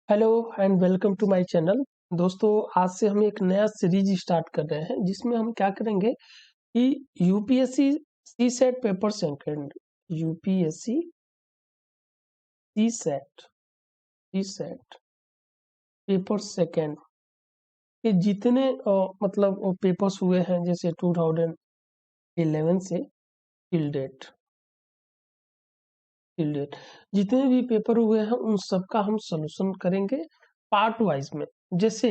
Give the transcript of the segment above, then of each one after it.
Hello and welcome to my channel. दोस्तों, आज से हम एक नया सीरीज स्टार्ट कर रहे हैं जिसमें हम क्या करेंगे कि UPSC CSAT paper second, UPSC CSAT paper second के जितने मतलब पेपर्स हुए हैं जैसे 2011 से टिल डेट जितने भी पेपर हुए हैं उन सब का हम सॉल्यूशन करेंगे पार्ट वाइज में। जैसे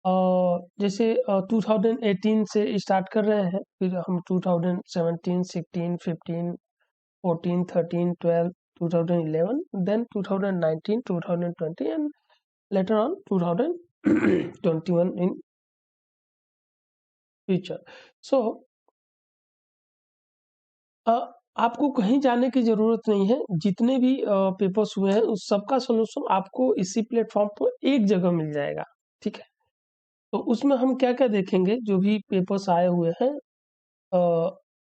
2018 से स्टार्ट कर रहे हैं, फिर हम 2017, 16, 15, 14, 13, 12, 2011, then 2019, 2020 and later on 2021 in future. So आपको कहीं जाने की जरूरत नहीं है। जितने भी पेपर्स हुए हैं उस सबका सोल्यूशन आपको इसी प्लेटफॉर्म पर एक जगह मिल जाएगा। ठीक है, तो उसमें हम क्या क्या देखेंगे, जो भी पेपर्स आए हुए हैं।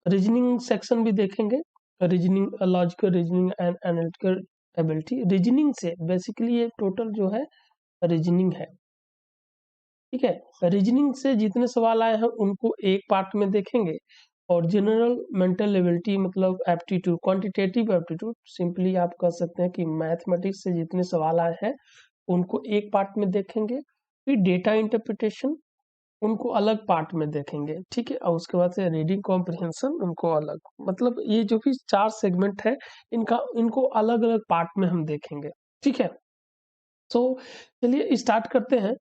रीजनिंग सेक्शन भी देखेंगे, reasoning, logical reasoning and analytical ability. Reasoning से बेसिकली ये टोटल जो है रीजनिंग है। ठीक है, रीजनिंग से जितने सवाल आए हैं उनको एक पार्ट में देखेंगे, और जनरल मेंटल एबिलिटी मतलब एप्टीट्यूड, क्वांटिटेटिव एप्टीट्यूड, सिंपली आप कह सकते हैं कि मैथमेटिक्स से जितने सवाल आए हैं उनको एक पार्ट में देखेंगे। फिर डेटा इंटरप्रिटेशन, उनको अलग पार्ट में देखेंगे। ठीक है, और उसके बाद से रीडिंग कॉम्प्रिहेंशन, उनको अलग। मतलब ये जो भी 4 सेगमेंट है इनको अलग अलग पार्ट में हम देखेंगे। ठीक है, तो चलिए स्टार्ट करते हैं।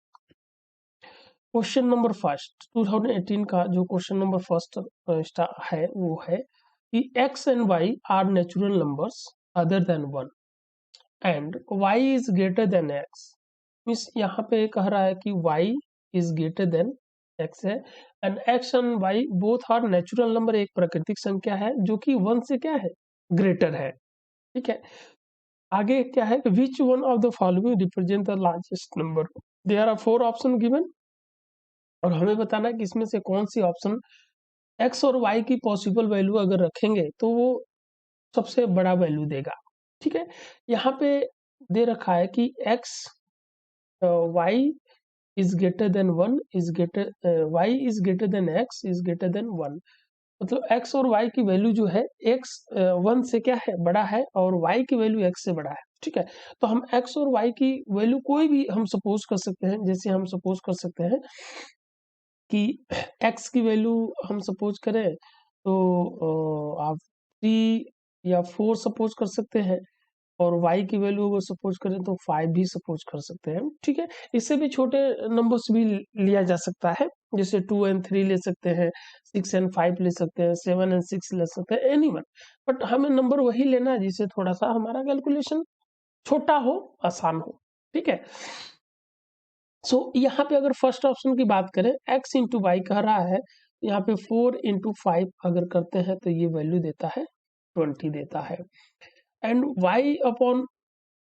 क्वेश्चन नंबर फर्स्ट 2018 का जो क्वेश्चन नंबर फर्स्ट है वो है कि x and y are natural numbers other than 1 and y is greater than x। Means यहाँ पे कह रहा है कि y is greater than x है, and x and y both are natural number, एक प्राकृतिक संख्या है जो कि 1 से क्या है, ग्रेटर है। ठीक है, आगे क्या है, which one of the following represent the largest number. There are 4 option given, और हमें बताना है कि इसमें से कौन सी ऑप्शन x और y की पॉसिबल वैल्यू अगर रखेंगे तो वो सबसे बड़ा वैल्यू देगा। ठीक है, यहाँ पे दे रखा है कि x y is greater then 1 is greater, y is greater than x is greater then 1। मतलब x और y की वैल्यू जो है x 1 से क्या है, बड़ा है, और y की वैल्यू x से बड़ा है। ठीक है, तो हम x और y की वैल्यू कोई भी हम सपोज कर सकते हैं। जैसे हम सपोज कर सकते हैं कि x की वैल्यू हम सपोज करें तो आप 3 या 4 सपोज कर सकते हैं, और y की वैल्यू अगर सपोज करें तो 5 भी सपोज कर सकते हैं। ठीक है, इससे भी छोटे नंबर्स भी लिया जा सकता है, जैसे 2 एंड 3 ले सकते हैं, 6 एंड 5 ले सकते हैं, 7 एंड 6 ले सकते हैं, एनीवन। बट हमें नंबर वही लेना है जिससे थोड़ा सा हमारा कैलकुलेशन छोटा हो, आसान हो। ठीक है, सो यहाँ पे अगर फर्स्ट ऑप्शन की बात करें, x इंटू वाई कह रहा है, यहाँ पे 4 इंटू 5 अगर करते हैं तो ये वैल्यू देता है 20 देता है। And y upon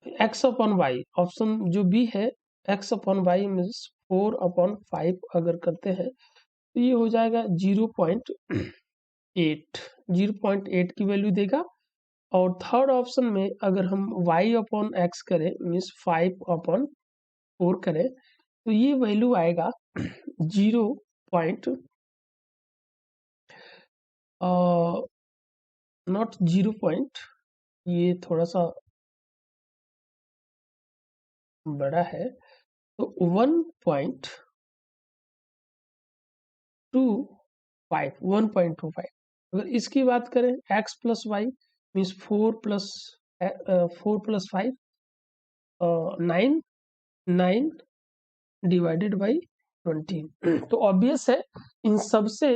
x upon y, option जो बी है, x upon y means 4 upon 5 अगर करते हैं तो ये हो जाएगा 0.8, 0.8 की वैल्यू देगा। और थर्ड ऑप्शन में अगर हम y अपॉन x करें मीन्स 5 अपॉन 4 करें तो ये वैल्यू आएगा 0. नॉट 0 पॉइंट, ये थोड़ा सा बड़ा है, तो 1.25 अगर इसकी बात करें, x plus y means 4 plus 5 9 9 divided by 20। तो ऑब्वियस है इन सब से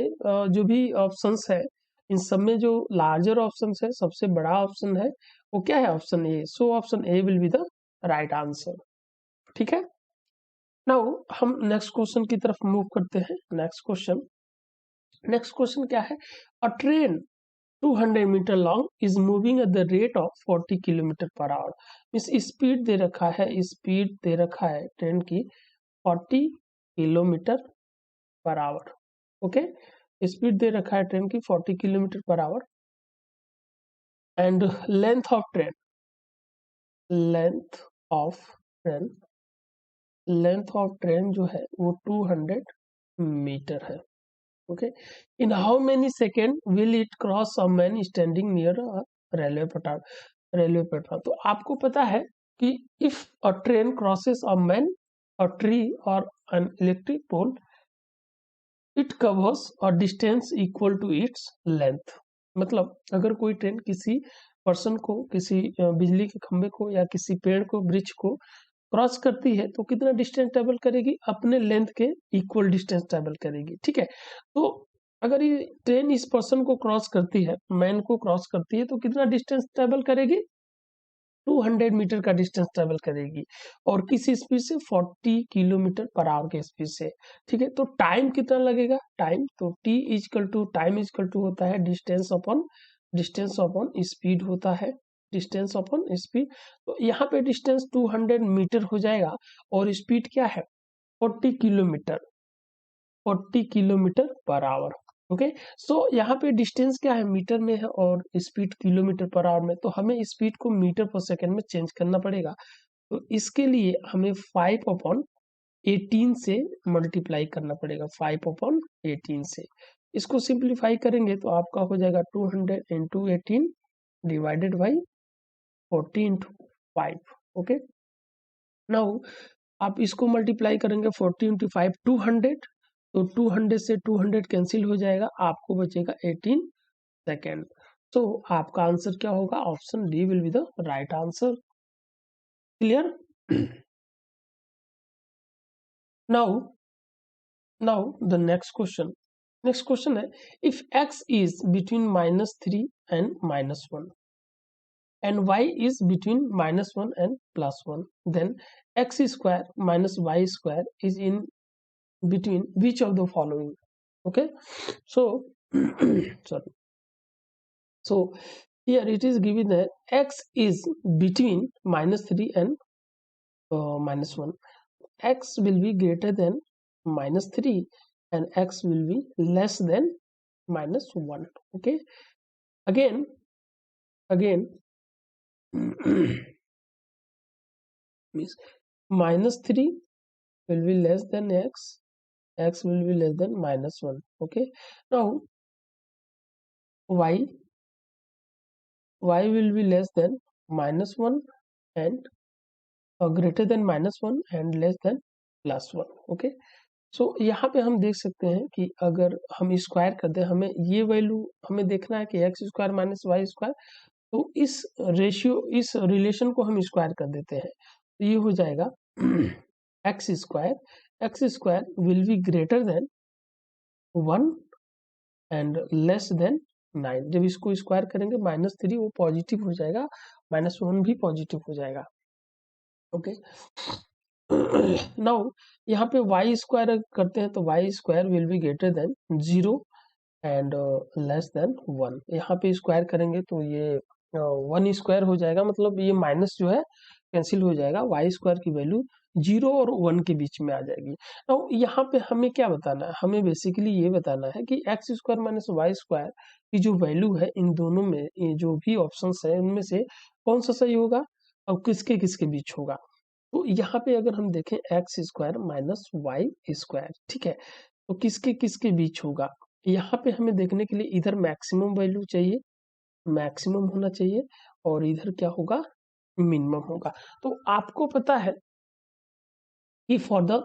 जो भी ऑप्शंस है इन सब में जो लार्जर ऑप्शन है, सबसे बड़ा ऑप्शन है वो क्या है, option A. So option A will be the right answer. ठीक है, नाउ हम नेक्स्ट क्वेश्चन की तरफ मूव करते हैं। नेक्स्ट क्वेश्चन क्या है, a train 200 metre long is moving at the rate of 40 kilometre per hour. Means speed दे रखा है, स्पीड दे रखा है ट्रेन की 40 kilometre per hour. Okay, speed दे रखा है ट्रेन की 40 kilometre per hour, and length of train length of train जो है वो 200 मीटर है। Okay, in how many second will it cross a man standing near a railway platform. तो आपको पता है कि if a train crosses a man, a tree और an electric pole, it covers a distance equal to its length. मतलब अगर कोई train किसी पर्सन को, किसी बिजली के खंभे को या किसी पेड़ को, वृक्ष को क्रॉस करती है तो कितना डिस्टेंस ट्रेवल करेगी? अपने लेंथ के इक्वल डिस्टेंस ट्रेवल करेगी। ठीक है, तो अगर ये ट्रेन इस पर्सन को क्रॉस करती है, मैन को क्रॉस करती है, तो कितना डिस्टेंस ट्रेवल करेगी? 200 मीटर का डिस्टेंस ट्रेवल करेगी, और किस स्पीड से? 40 किलोमीटर पर आवर के स्पीड से। ठीक है, तो टाइम कितना लगेगा? टाइम तो t is equal to, time is equal to होता है डिस्टेंस अपॉन स्पीड होता है, डिस्टेंस अपॉन स्पीड। तो यहाँ पे डिस्टेंस 200 मीटर हो जाएगा और स्पीड क्या है? 40 kilometre, 40 kilometre per hour. Okay, so यहाँ पे डिस्टेंस क्या है? मीटर में है और स्पीड किलोमीटर पर आवर में, तो हमें स्पीड को मीटर पर सेकंड में चेंज करना पड़ेगा। तो इसके लिए हमें 5/18 से मल्टीप्लाई करना पड़ेगा, 5/18 से। इसको सिंप्लीफाई करेंगे तो आपका हो जाएगा 200 into 18 divided by 40 into 5। Okay, now आप इसको मल्टीप्लाई करेंगे 40 इंटू 5 200, तो 200 से 200 कैंसिल हो जाएगा, आपको बचेगा 18 सेकेंड। तो आपका आंसर क्या होगा? Option D will be the right answer. Clear? Now the next question है, if x is between -3 and -1 and y is between -1 and +1, then x square minus y square is in between which of the following? Okay, so sorry, so here it is given that x is between -3 and -1. X will be greater than -3 and x will be less than -1. Okay, again means -3 will be less than x will be less than -1. Okay, now y will be less than -1 and greater than -1 and less than +1. Okay, so यहाँ पे हम देख सकते हैं कि अगर हम square कर दें, हमें ये वैल्यू हमें देखना है कि x square minus y square, तो इस रेशियो, इस रिलेशन को हम स्क्वायर कर देते हैं, तो ये हो जाएगा x square will be greater then 1 and less then 9। जब इसको स्क्वायर करेंगे -3 वो पॉजिटिव हो जाएगा, -1 भी पॉजिटिव हो जाएगा। ओके, नाउ यहाँ पे वाई स्क्वायर करते हैं तो y square will be greater than 0 and less than 1। यहाँ पे स्क्वायर करेंगे तो ये 1 स्क्वायर हो जाएगा, मतलब ये माइनस जो है कैंसिल हो जाएगा, वाई स्क्वायर की वैल्यू 0 और 1 के बीच में आ जाएगी। अब यहाँ पे हमें क्या बताना है? हमें बेसिकली ये बताना है कि x square minus y square की जो वैल्यू है, इन दोनों में ये जो भी ऑप्शंस है उनमें से कौन सा सही होगा और किसके किसके बीच होगा। तो यहाँ पे अगर हम देखें x square minus y square, ठीक है, तो किसके किसके बीच होगा? यहाँ पे हमें देखने के लिए इधर मैक्सिमम वैल्यू चाहिए, मैक्सिमम होना चाहिए, और इधर क्या होगा? मिनिमम होगा। तो आपको पता है कि फॉर द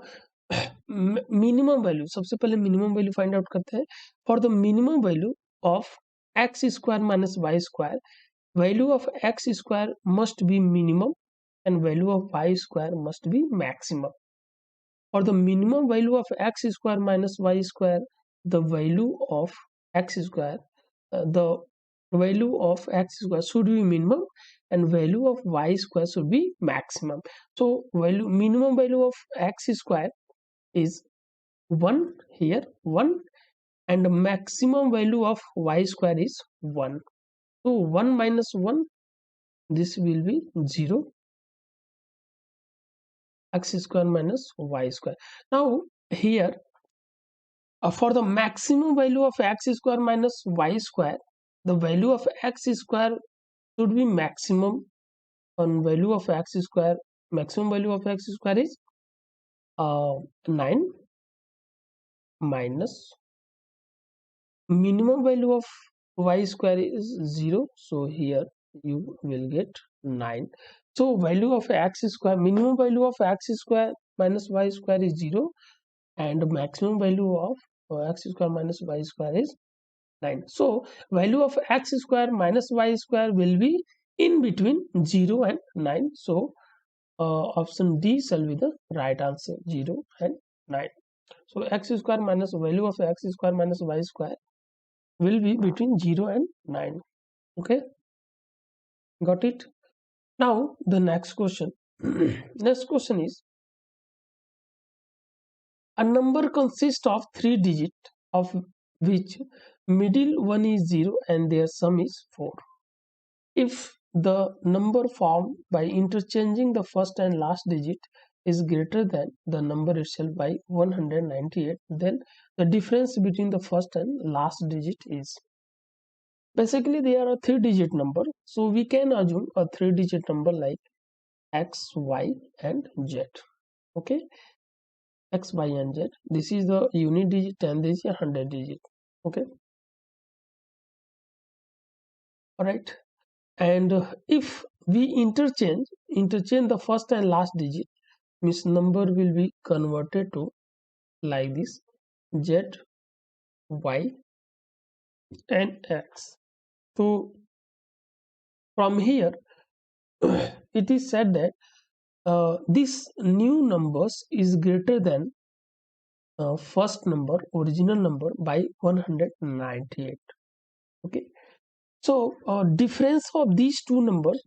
मिनिमम वैल्यू, सबसे पहले मिनिमम वैल्यू फाइंड आउट करते हैं। For the minimum value of x square minus y square, value of x square must be minimum and value of y square must be maximum. For the minimum value of x square minus y square, the value of x square, the value of x square should be minimum and value of y square should be maximum. So minimum value of x square is 1 here, 1, and maximum value of y square is 1. So 1 minus 1, this will be 0. X square minus y square. Now here for the maximum value of x square minus y square, the value of x square should be maximum, and value of x square, maximum value of x square is 9 minus minimum value of y square is 0, so here you will get 9. So value of x square, minimum value of x square minus y square is 0, and maximum value of x square minus y square is 9. So value of x square minus y square will be in between 0 and 9. So option D shall be the right answer, 0 and 9. So x square minus value of x square minus y square will be between 0 and 9. Okay, got it? Now the next question. Next question is, a number consists of 3 digits, of which middle one is 0 and their sum is 4. If the number formed by interchanging the first and last digit is greater than the number itself by 198, then the difference between the first and last digit is. Basically, they are a 3-digit number, so we can assume a 3-digit number like x, y, and z. Okay, x, y, and z. This is the unit digit and this is a 100 digit. Okay, all right. And if we interchange the first and last digit, means number will be converted to like this: z, y, and x. So from here it is said that this new numbers is greater than first number, original number, by 198. Okay, so difference of these two numbers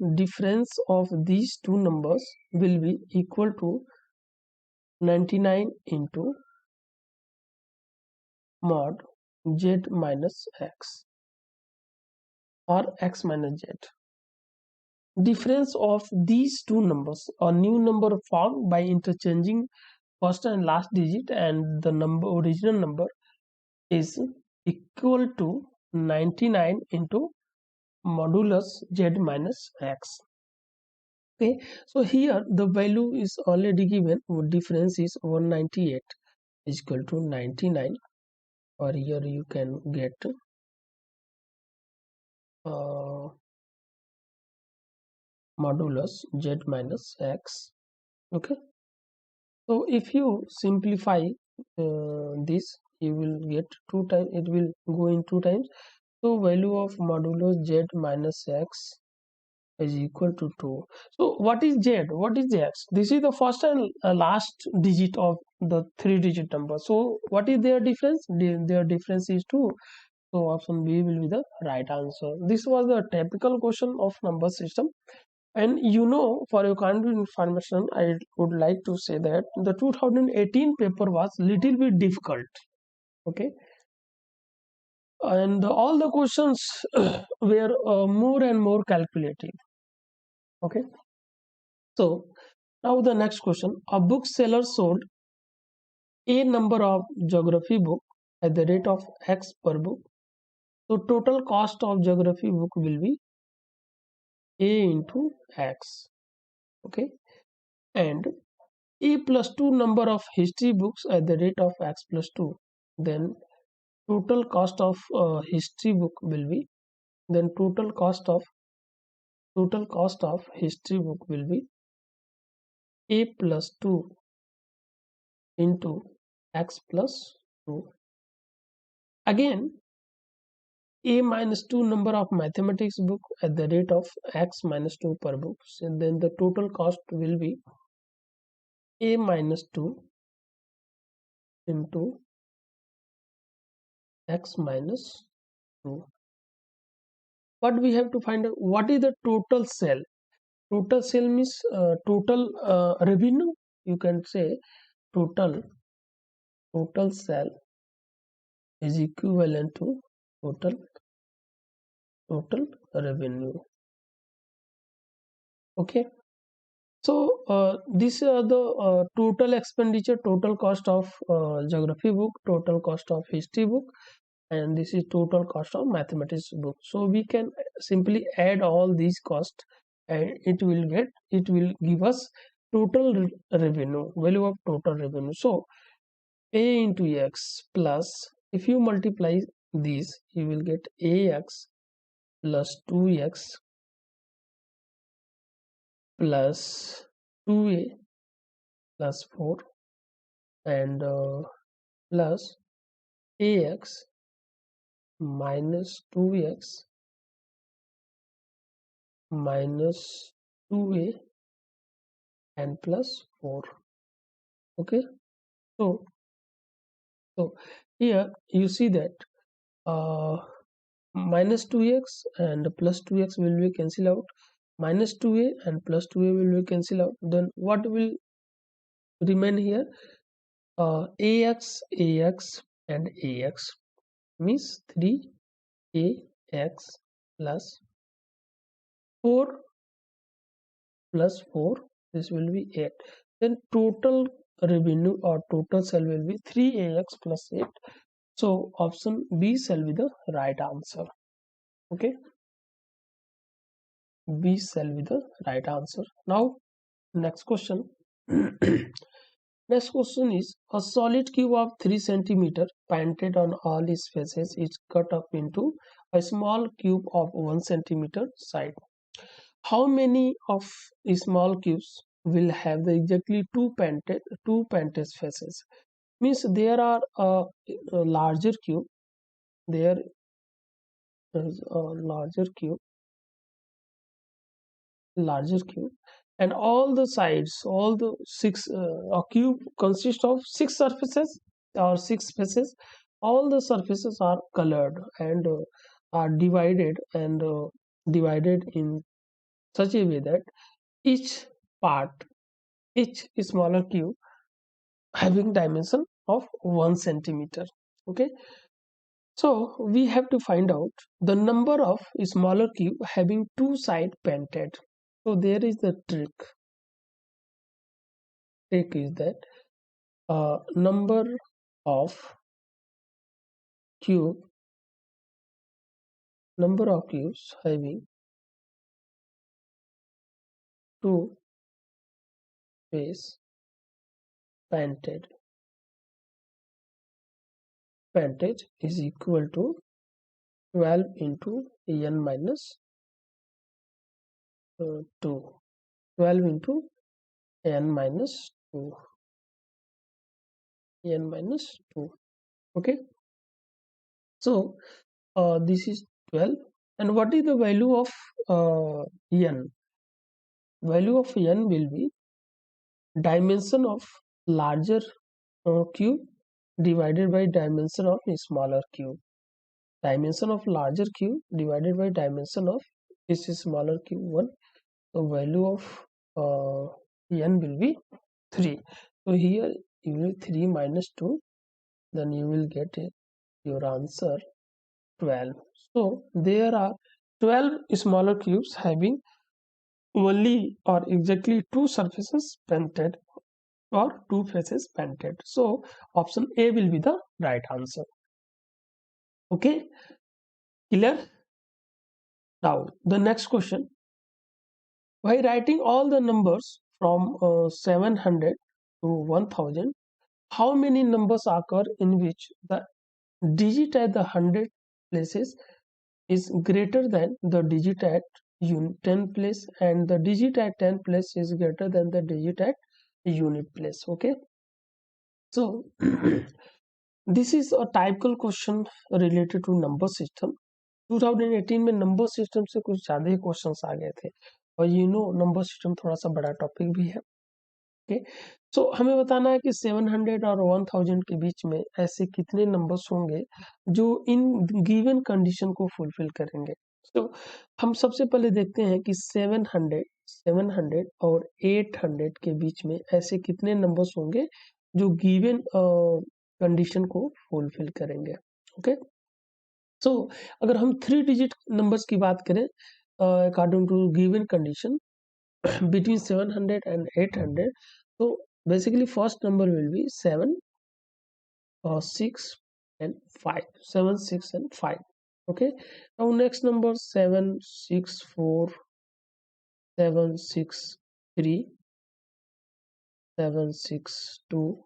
will be equal to 99 into mod z minus x, or x minus z. Difference of these two numbers, a new number formed by interchanging first and last digit, and the original number, is equal to 99 into modulus z minus x. Okay, so here the value is already given. Difference is 198 is equal to 99, or here you can get modulus z minus x. Okay, so if you simplify this, you will get 2 times, it will go in 2 times. So value of modulus z minus x is equal to 2. So what is z? What is x? This is the first and last digit of the 3-digit number. So what is their difference? Their difference is 2. So option B will be the right answer. This was the typical question of number system. And for your kind of information, I would like to say that the 2018 paper was little bit difficult. Okay, and all the questions were more and more calculative. Okay, so now the next question: a bookseller sold a number of geography book at the rate of x per book. So total cost of geography book will be a into x. Okay, and a plus 2 number of history books at the rate of x plus 2, then total cost of history book will be, then total cost of history book will be a plus 2 into x plus 2. Again, a minus 2 number of mathematics book at the rate of x minus 2 per book, and then the total cost will be a minus 2 into x minus 2. But we have to find out what is the total sale. Total sale means total revenue. You can say total sale is equivalent to total revenue. Okay, so these are the total expenditure, total cost of geography book, total cost of history book, and this is total cost of mathematics book. So we can simply add all these costs, and it will give us total revenue, value of total revenue. So A into X plus, if you multiply these, you will get AX plus 2X plus 2A plus 4 and plus AX minus 2X minus 2A and plus 4. Okay, so here you see that uh, minus 2x and plus 2x will be cancel out, minus 2a and plus 2a will be cancel out, then what will remain here? Ax and ax means 3ax plus 4 plus 4, this will be 8. Then total revenue or total sale will be 3ax plus 8. So option B shall be the right answer. Okay, B shall be the right answer. Now next question. Next question is, a solid cube of 3 centimeter painted on all its faces is cut up into a small cube of 1 centimeter side. How many of small cubes will have the exactly two painted faces? Means there are a larger cube, there is a larger cube, and all the sides, all the six, a cube consists of 6 surfaces or 6 faces. All the surfaces are colored and are divided in such a way that each part, each smaller cube having dimension of 1 centimeter. Okay, so we have to find out the number of smaller cube having two side painted. So there is the trick is that number of cube number of cubes having two face painted is equal to 12 into n minus 2, 12 into n minus 2, n minus 2. Okay, so this is 12, and what is the value of n? Value of n will be dimension of larger cube divided by dimension of a smaller cube. Dimension of larger cube divided by dimension of this smaller cube 1. So value of n will be 3. So here you will 3 minus 2, then you will get your answer 12. So there are 12 smaller cubes having only or exactly two surfaces painted or two faces painted. So option A will be the right answer. Okay, clear? Now the next question. By writing all the numbers from 700 to 1000, how many numbers occur in which the digit at the 100 places is greater than the digit at 10 place, and the digit at 10 place is greater than the digit at unit place? Okay, so this is a typical question related to number system. 2018 में number system से कुछ ज़्यादा ही questions आ गए थे, और number system थोड़ा सा बड़ा टॉपिक भी है. ओके, सो हमें बताना है कि 700 और 1000 के बीच में ऐसे कितने नंबर्स होंगे जो इन गिवन कंडीशन को फुलफिल करेंगे. तो हम सबसे पहले देखते हैं कि 700 और 800 के बीच में ऐसे कितने नंबर्स होंगे जो गिवन कंडीशन को फुलफिल करेंगे. ओके, सो अगर हम 3 डिजिट नंबर्स की बात करें according to given condition between 700 and 800, so basically first number will be 7 or 6 and 5, 7 6 and 5. Okay, now next number 7 6 4 7 6 3 762,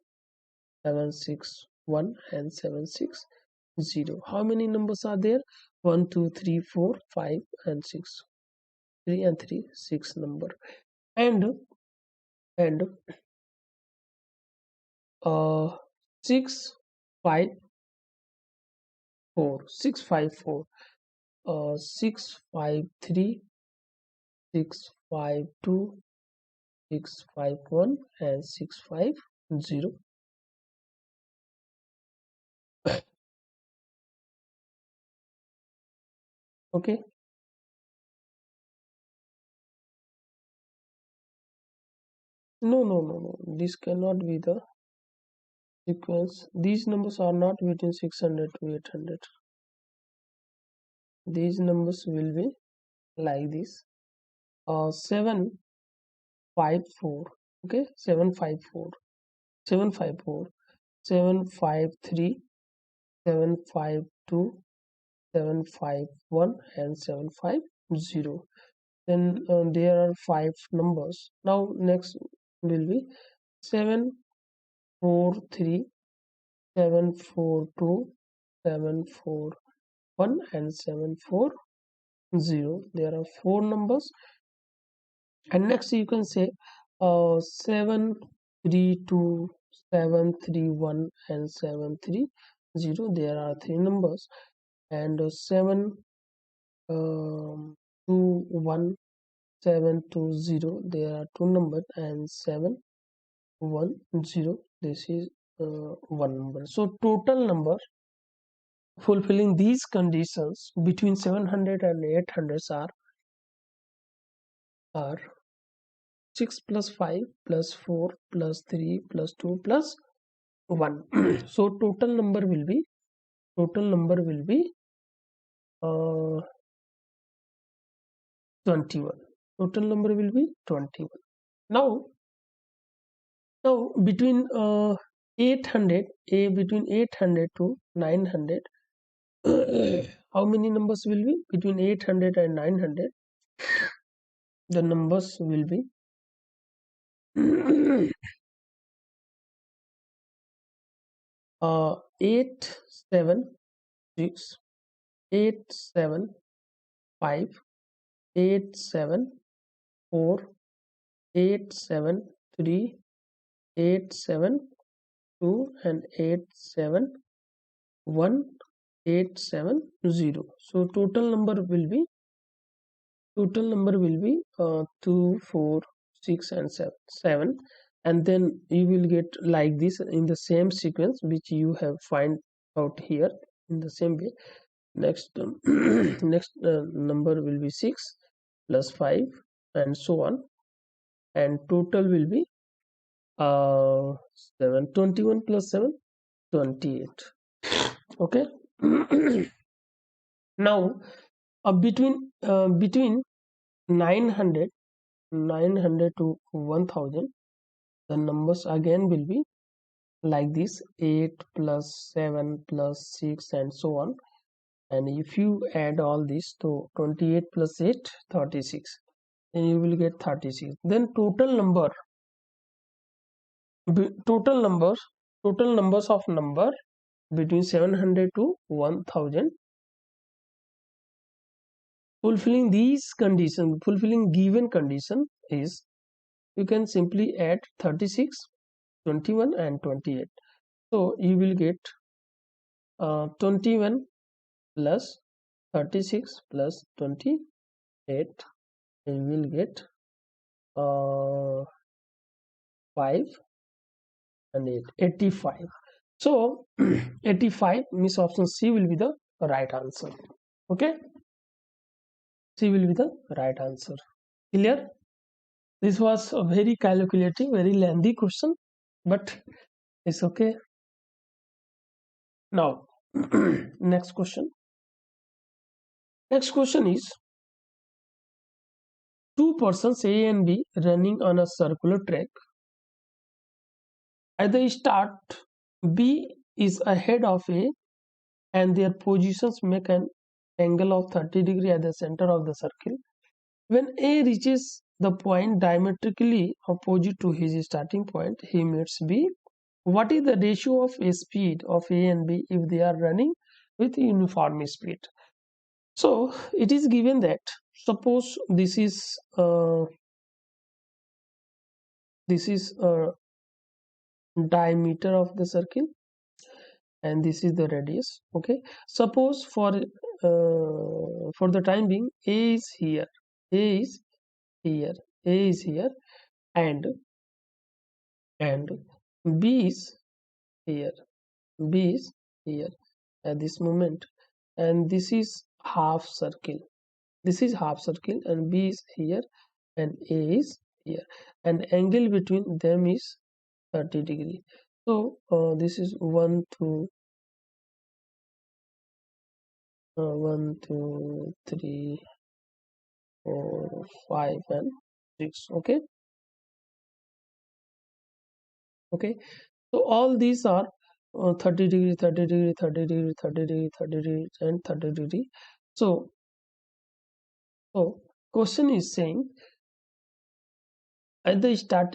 761 and 760. How many numbers are there? 1 2 3 4 5 and 6. 3 and 3, 6 number. And 6 5 4, 6 5 4, 6 5 3, 6 5 2, 6 5 1 and 6 5 0. Okay. No. This cannot be the sequence. These numbers are not between 600 to 800. These numbers will be like this. 7 5 4. Okay. 7 5 4. 7 5 4. 7 5 3. 7 5 2. 7 5 1 and 7 5 0. Then there are 5 numbers. Now next will be 7 4 3, 7 4 2, 7 4 1 and 7 4 0. There are 4 numbers. And next you can say 7 3 2, 7 3 1 and 7 3 0. There are 3 numbers. And 7 2 1, 7 2 0. There are 2 numbers. And 7 1 0. This is 1 number. So total number fulfilling these conditions between 700 and 800 are 6 plus 5 plus 4 plus 3 plus 2 plus 1. So total number will be uh, 21. Total number will be 21. Now between 800 between 800 to 900, how many numbers will be between 800 and 900? The numbers will be 8 7 6, 8 7 5, 8 7 4, 8 7 3, 8 7 2 and 8 7 1, 8 7 0. So total number will be 2 4 6 and 7, and then you will get like this in the same sequence which you have find out here in the same way. Next next number will be 6 plus 5 and so on, and total will be 7 21 plus 7 28. Okay. Now between 900 to 1000, the numbers again will be like this: 8 plus 7 plus 6 and so on. And if you add all this to 28 plus 8, 36, then you will get 36. Then total numbers of number between 700 to 1000 fulfilling these conditions, fulfilling given condition is, you can simply add 36, 21 and 28. So you will get 21 plus 36 plus 28, and you will get 5 and 8, 85. So 85 means option C will be the right answer. Okay, C will be the right answer. Clear? This was a very calculative, very lengthy question, but it's okay. Now next question. Next question is, two persons A and B running on a circular track. At the start, B is ahead of A and their positions make an angle of 30 degree at the center of the circle. When A reaches the point diametrically opposite to his starting point, he meets B. What is the ratio of a speed of A and B if they are running with uniform speed? So it is given that suppose this is diameter of the circle and this is the radius. Okay, suppose for the time being A is here, A is here, A is here, and B is here, B is here at this moment, and this is half circle, this is half circle, and B is here and A is here, and angle between them is 30 degree. So this is 1 2 1 2 3 4 5 and 6. Okay, okay, so all these are 30 degree, 30 degree, 30 degree, 30 degree, 30 degree, and 30 degree. So question is saying at the start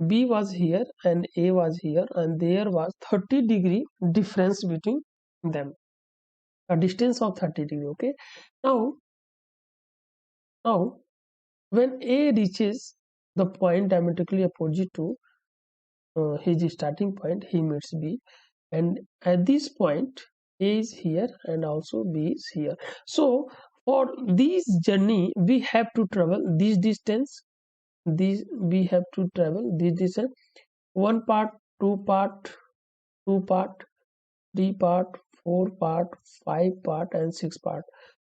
B was here and A was here, and there was 30 degree difference between them, a distance of 30 degree. Okay, now when A reaches the point diametrically opposite to his starting point, he meets B, and at this point A is here and also B is here. So for this journey we have to travel this distance, we have to travel this distance, one part, two part, 3 part, 4 part, 5 part, and 6 part.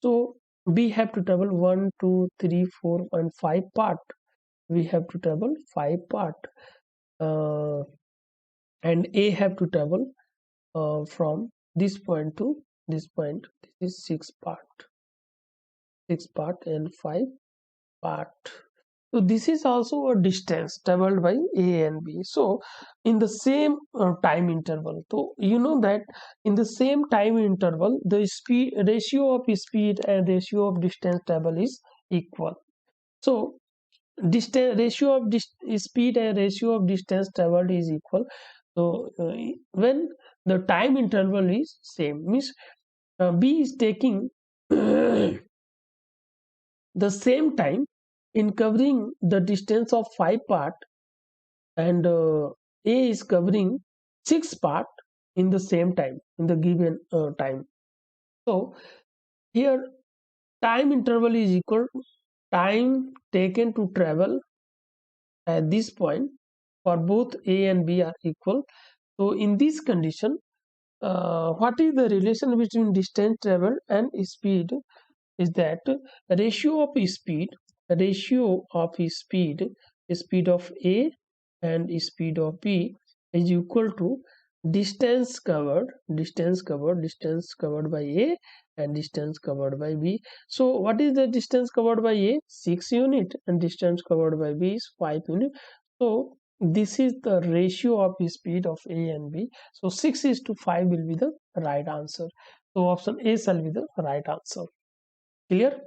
So we have to travel 1 2 3 4 and 5 part, we have to travel 5 part, uh, and A have to travel from this point to this point. This is 6 part and 5 part. So this is also a distance traveled by A and B. So in the same time interval, so you know that in the same time interval, the speed ratio of speed and ratio of distance travel is equal. So distance ratio of speed and ratio of distance traveled is equal. So when the time interval is same, means B is taking the same time in covering the distance of 5 part, and A is covering 6 part in the same time, in the given time. So here time interval is equal time taken to travel at this point for both A and B are equal. So in this condition, what is the relation between distance traveled and speed? Is that ratio of speed speed of A and speed of B is equal to distance covered by A and distance covered by B. So what is the distance covered by A? 6 unit, and distance covered by B is 5 unit. So this is the ratio of speed of A and B. So 6:5 will be the right answer. So option A shall be the right answer. Clear?